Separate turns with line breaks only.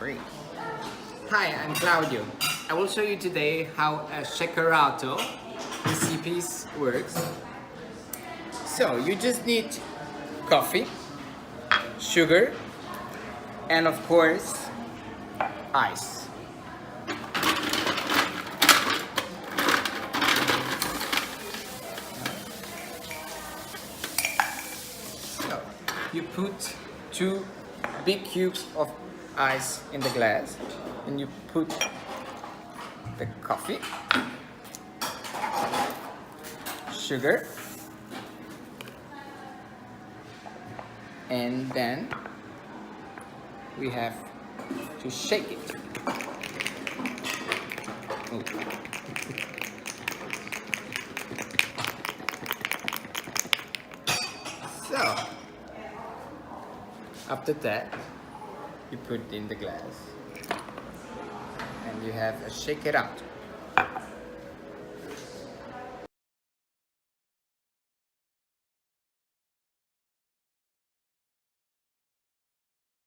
free. Hi, I'm Claudio. I will show you today how a Shakerato recipes works. So you just need coffee, sugar, and of course, ice. So you put 2 big cubes of ice in the glass, and you put the coffee, sugar, and then we have to shake it. Ooh. So after that, you put it in the glass and you have a Shakerato.